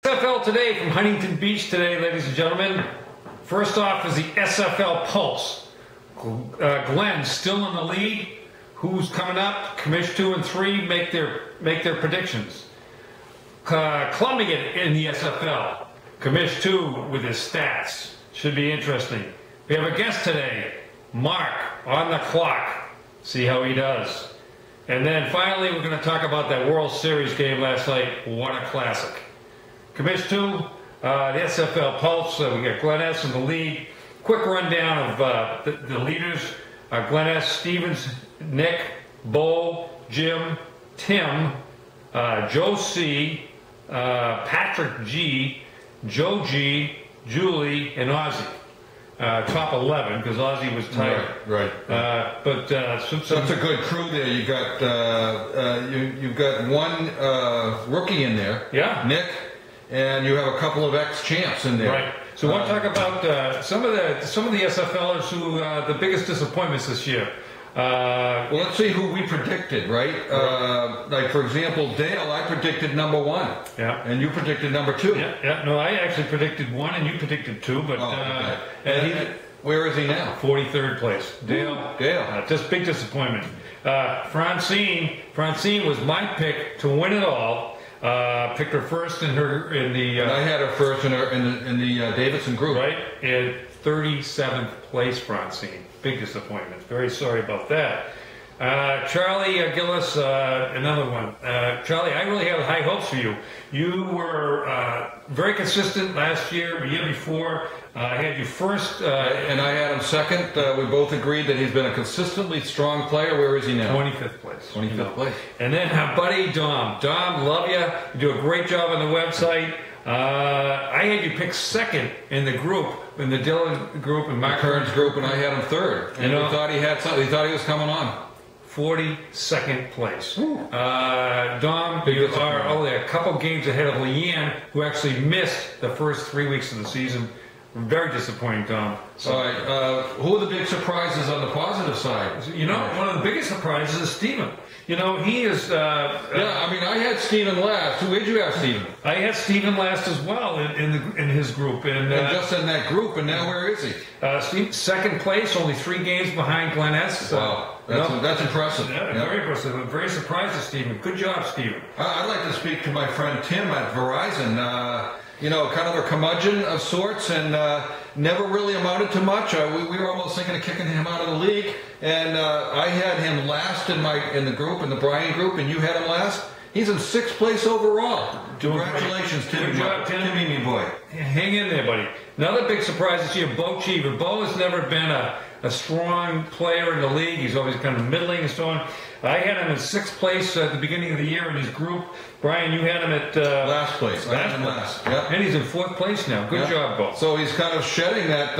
SFL today from Huntington Beach today, ladies and gentlemen. First off is the SFL Pulse. Glenn still in the lead. Who's coming up? Commish 2 and 3 make their predictions. Clubbing it in the SFL. Commish 2 with his stats. Should be interesting. We have a guest today, Mark, on the clock. See how he does. And then finally, we're going to talk about that World Series game last night. What a classic. Commish 2, the SFL Pulse. We got Glenn S. in the lead. Quick rundown of the leaders. Glenn S., Stevens, Nick, Bo, Jim, Tim, Joe C., Patrick G., Joe G., Julie, and Ozzy. Top 11 because Ozzy was tired. Right. But so it's a good crew there. You got you've got one rookie in there. Yeah. Nick, and you have a couple of ex-champs in there. Right. So I want to talk about some of the SFLers who the biggest disappointments this year. Well, let's see who we predicted, right? Like, for example, Dale, I predicted number 1. Yeah. And you predicted number 2. Yeah. No, I actually predicted 1 and you predicted 2, but okay. and where is he now? 43rd place. Dale. Just big disappointment. Francine was my pick to win it all. Picked her first in the. And I had her first in the Davidson group. Right, in 37th place, Francine. Big disappointment. Very sorry about that. Charlie Gillis, another one. Charlie, I really have high hopes for you. You were very consistent last year, the year before. I had you first. And I had him second. We both agreed that he's been a consistently strong player. Where is he now? 25th place. 25th place. And then buddy Dom. Dom, love you. You do a great job on the website. I had you pick second in the group, in the Dylan group and Mark Kern's group, and I had him third. And we thought he had something. We thought he was coming on. 42nd place. Dom, you are only a couple games ahead of Leanne, who actually missed the first 3 weeks of the season. Very disappointing, Dom. So, all right. Who are the big surprises on the positive side? You know, one of the biggest surprises is Steven. You know, he is... yeah, I mean, I had Steven last. Who did you have, Steven? I had Steven last as well in his group. And just in that group, and now where is he? Steve, second place, only 3 games behind Glenn S. Wow. That's impressive. Yeah, very impressive. I'm very surprised at Steven. Good job, Steven. I'd like to speak to my friend Tim at Verizon. You know, kind of a curmudgeon of sorts, and never really amounted to much. We were almost thinking of kicking him out of the league, and I had him last in the group, in the Brian group, and you had him last. He's in 6th place overall. Congratulations, Tim. Good job, Tim. Timmy, me boy. Hang in there, buddy. Another big surprise this year, Bo Cheever. Bo has never been a strong player in the league. He's always kind of middling and so on. I had him in 6th place at the beginning of the year in his group. Brian, you had him at... last place. I had him last. Yep. And he's in 4th place now. Good job, Bo. So he's kind of shedding that,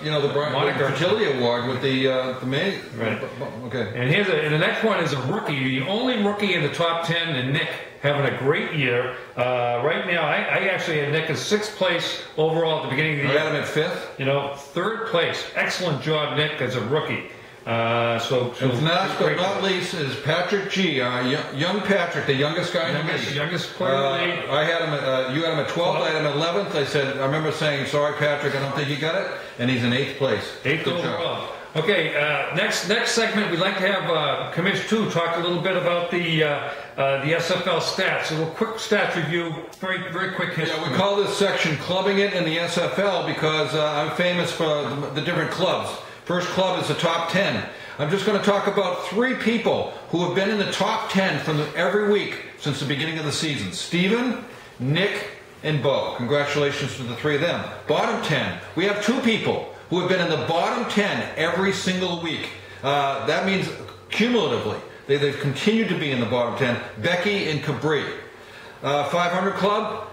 you know, the Fertility Award with the main... Right. Okay. And the next one is a rookie. The only rookie in the top 10, and Nick, having a great year. Right now, I actually had Nick in 6th place overall at the beginning of the year. I had him at 5th? You know, 3rd place. Excellent job, Nick, as a rookie. So last but not least is Patrick G. Young Patrick, the youngest guy in the league. Youngest player in the league. I had him. You had him at 12th. I had him at 11th. I remember saying, "Sorry, Patrick, I don't think you got it." And he's in 8th place. 8th overall. Okay. Next segment, we'd like to have Commish 2 talk a little bit about the SFL stats. A little quick stats review. Very quick history. Yeah, we call this section "Clubbing It" in the SFL because I'm famous for the different clubs. First club is the top 10. I'm just going to talk about 3 people who have been in the top 10 from every week since the beginning of the season. Steven, Nick, and Bo. Congratulations to the 3 of them. Bottom 10. We have 2 people who have been in the bottom 10 every single week. That means cumulatively. They've continued to be in the bottom 10. Becky and Cabri. 500 club.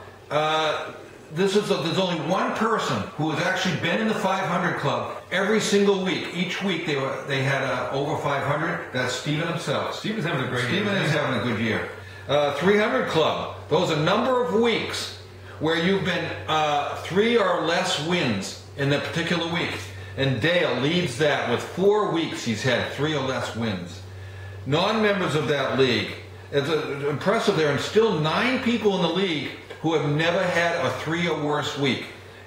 There's only one person who has actually been in the 500 club every single week. Each week they had over 500. That's Steven himself. Steven's having a great year. Steven is having a good year. 300 club. Those are a number of weeks where you've been 3 or less wins in that particular week. And Dale leads that with 4 weeks he's had 3 or less wins. Non-members of that league, it's impressive. There are still 9 people in the league who have never had a 3 or worse week.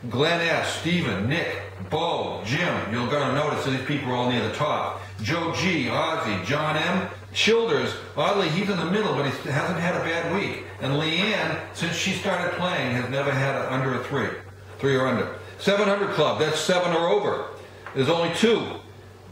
Glenn S., Stephen, Nick, Bo, Jim, you're going to notice that these people are all near the top. Joe G., Ozzy, John M., Childers, oddly he's in the middle, but he hasn't had a bad week. And Leanne, since she started playing, has never had under a 3. 3 or under. 700 Club, that's 7 or over. There's only 2.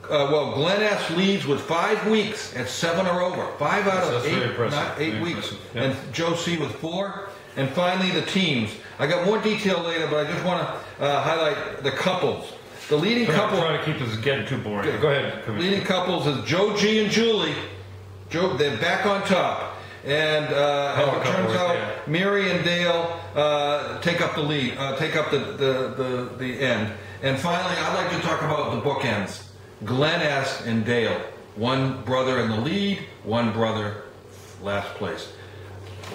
Well, Glenn S. leads with 5 weeks at 7 or over. 5 out of 8, not 8 weeks. Yeah. And Joe C. with 4. And finally, the teams. I got more detail later, but I just want to highlight the couples. The leading couple. I'm trying to keep this getting too boring. Go ahead. Leading couples is Joe G. and Julie. Joe, they're back on top. And as it turns out, Mary and Dale take up the lead, take up the end. And finally, I'd like to talk about the bookends. Glenn S. and Dale. One brother in the lead, one brother last place.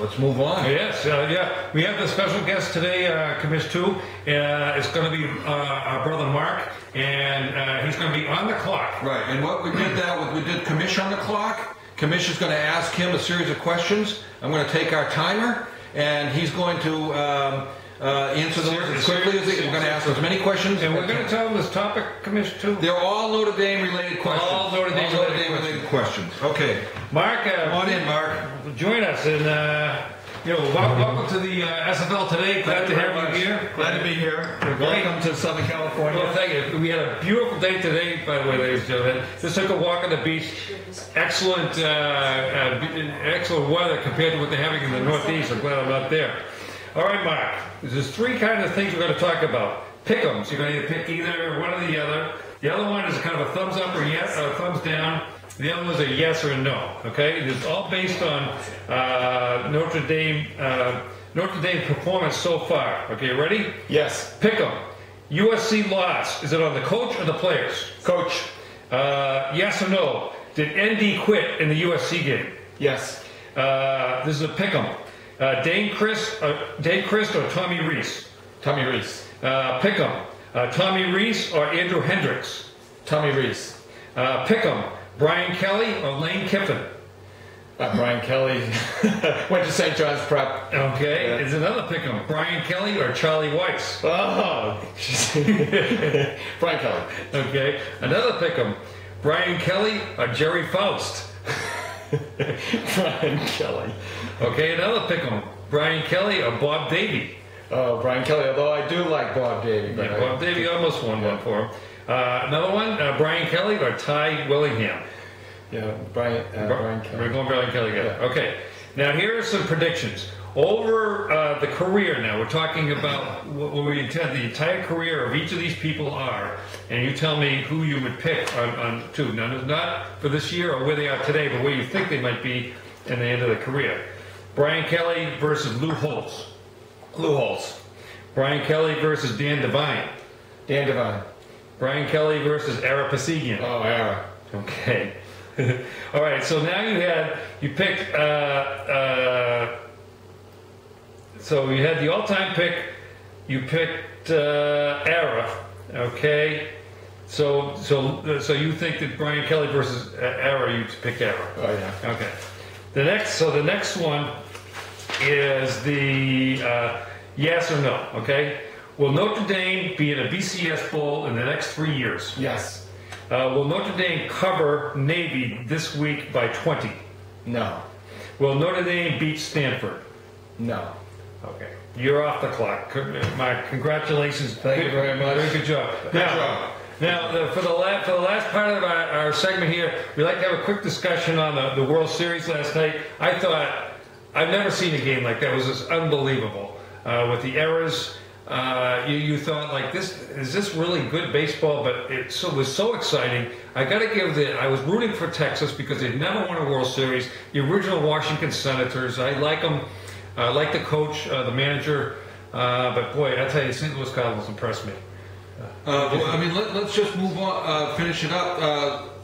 Let's move on. Yes, yeah. We have the special guest today, Commish 2. It's going to be our brother Mark, and he's going to be on the clock. Right, and what we did we did Commish on the clock. Commish is going to ask him a series of questions. I'm going to take our timer, and he's going to answer those as quickly as he can. We're going to ask as many questions. And we're going to tell him this topic, Commish 2. They're all Notre Dame related questions. All Notre Dame related questions. Okay. Mark, come on in, Mark. Join us, and welcome to the SFL today. Glad to have you here. Glad to be here. Welcome to Southern California. Well, thank you. We had a beautiful day today, by the way, ladies and gentlemen. Just took a walk on the beach. Excellent, excellent weather compared to what they're having in the Northeast. I'm glad I'm not there. All right, Mark. There's 3 kinds of things we're going to talk about. Pick'ems. You're going to either pick either one or the other. The other one is kind of a thumbs up or yes, or a thumbs down. The other one is a yes or a no. Okay, it's all based on Notre Dame performance so far. Okay, ready? Yes. Pick 'em. USC loss. Is it on the coach or the players? Coach. Yes or no? Did ND quit in the USC game? Yes. This is a pick 'em. Dane Christ or Tommy Reese? Tommy Reese. Pick 'em. Tommy Reese or Andrew Hendricks? Tommy Reese. Pick 'em. Brian Kelly or Lane Kiffin? Brian Kelly. Went to St. John's Prep. Okay. Yeah. Is another pick 'em. Brian Kelly or Charlie Weiss? Oh. Brian Kelly. Okay. Another pick 'em. Brian Kelly or Jerry Faust? Brian Kelly. Okay. Another pick 'em. Brian Kelly or Bob Davey? Oh, Brian Kelly. Although I do like Bob Davey. But Yeah, Bob Davey almost won one for him. Another one, Brian Kelly or Ty Willingham? Yeah, Brian Kelly. We're going Brian Kelly again. Yeah. Okay. Now here are some predictions. Over the career now, we're talking about what we intend the entire career of each of these people are, and you tell me who you would pick on 2. Now, not for this year or where they are today, but where you think they might be in the end of the career. Brian Kelly versus Lou Holtz. Lou Holtz. Brian Kelly versus Dan Devine. Dan Devine. Brian Kelly versus Ara Pasegian. Oh, Ara. Okay. All right. So now you picked. So you had the all-time pick. You picked Ara. Okay. So you think that Brian Kelly versus Ara, you pick Ara. Oh yeah. Okay. The next one is the yes or no. Okay. Will Notre Dame be in a BCS Bowl in the next 3 years? Yes. Will Notre Dame cover Navy this week by 20? No. Will Notre Dame beat Stanford? No. Okay. You're off the clock. Mark, congratulations. Thank you very much. Very good job. Now, for the last part of our segment here, we'd like to have a quick discussion on the World Series last night. I thought, I've never seen a game like that. It was just unbelievable. With the errors, you thought, like, is this really good baseball? But it was so exciting. I got to give I was rooting for Texas because they'd never won a World Series. The original Washington Senators. I like them. I like the coach, the manager. But boy, I tell you, St. Louis Cardinals impressed me. Let's just move on, finish it up.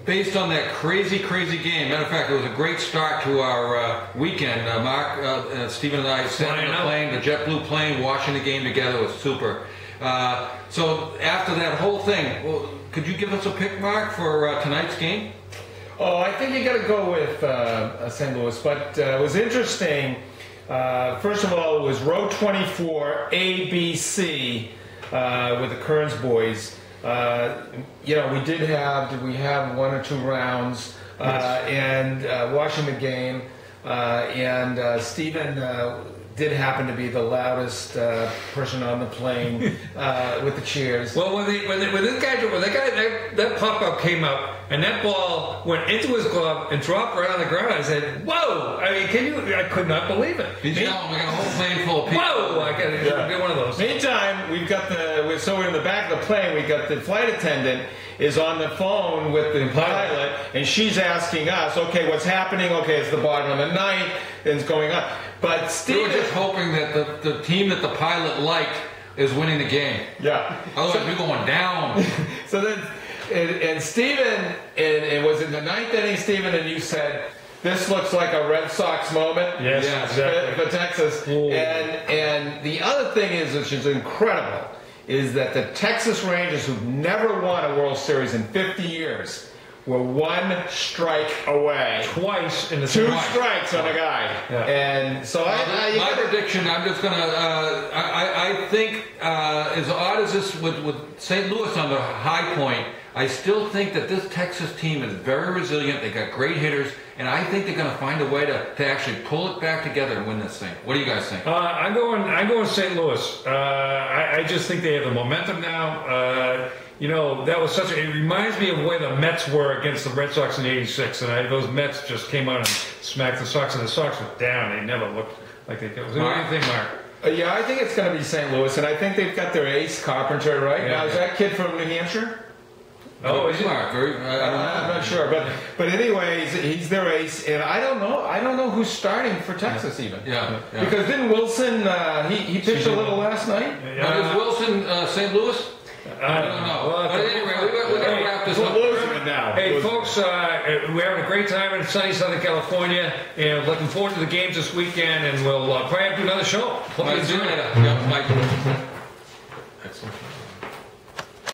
Based on that crazy game, matter of fact, it was a great start to our weekend. Mark, Stephen and I sat on the plane, the JetBlue plane, watching the game together. It was super. So after that whole thing, could you give us a pick, Mark, for tonight's game? Oh, I think you got to go with St. Louis, but it was interesting. First of all, it was row 24, ABC, with the Kearns boys. Did we have 1 or 2 rounds, and watching the game, and Stephen did happen to be the loudest person on the plane with the cheers. Well, when that pop-up came up and that ball went into his glove and dropped right on the ground, I said, "Whoa!" I mean, I could not believe it. He's yelling, we got a whole plane full of people. Whoa! I got to be one of those. Meantime, we're in the back of the plane. We got the flight attendant is on the phone with the pilot, and she's asking us, "Okay, what's happening? Okay, it's the bottom of the ninth, and it's going on." But We Steve, were just hoping that the team that the pilot liked is winning the game. yeah. Otherwise, we're going down. So then, and Stephen, it was in the ninth inning, Stephen, and you said, "This looks like a Red Sox moment." Yes, Yeah, exactly. For Texas. Ooh. And the other thing is, which is incredible, is that the Texas Rangers, who've never won a World Series in 50 years, were 1 strike away. Twice in the 2 same strikes on a guy. Yeah. And so My prediction, I'm just going to, I think, as odd as this with St. Louis on the high point, I still think that this Texas team is very resilient. They got great hitters, and I think they're going to find a way to actually pull it back together and win this thing. What do you guys think? I'm going St. Louis. I just think they have the momentum now. That was it reminds me of the way the Mets were against the Red Sox in '86, and those Mets just came out and smacked the Sox, and the Sox were down. They never looked like they could. What do you think, Mark? Yeah, I think it's going to be St. Louis, and I think they've got their ace, Carpenter, right? Yeah. Now, is that kid from New Hampshire? Oh, is it? Mark? I'm not sure, but anyways, he's their ace, and I don't know who's starting for Texas even. Yeah. Because didn't Wilson he pitched a little last night? Is Wilson St. Louis? I don't know. Well, But anyway, we're going to wrap this up. Losing now. Hey, folks, we're having a great time in sunny Southern California, and looking forward to the games this weekend, and we'll probably have to do another show. Hope you See you enjoy it. later. Yeah, Mike. Excellent.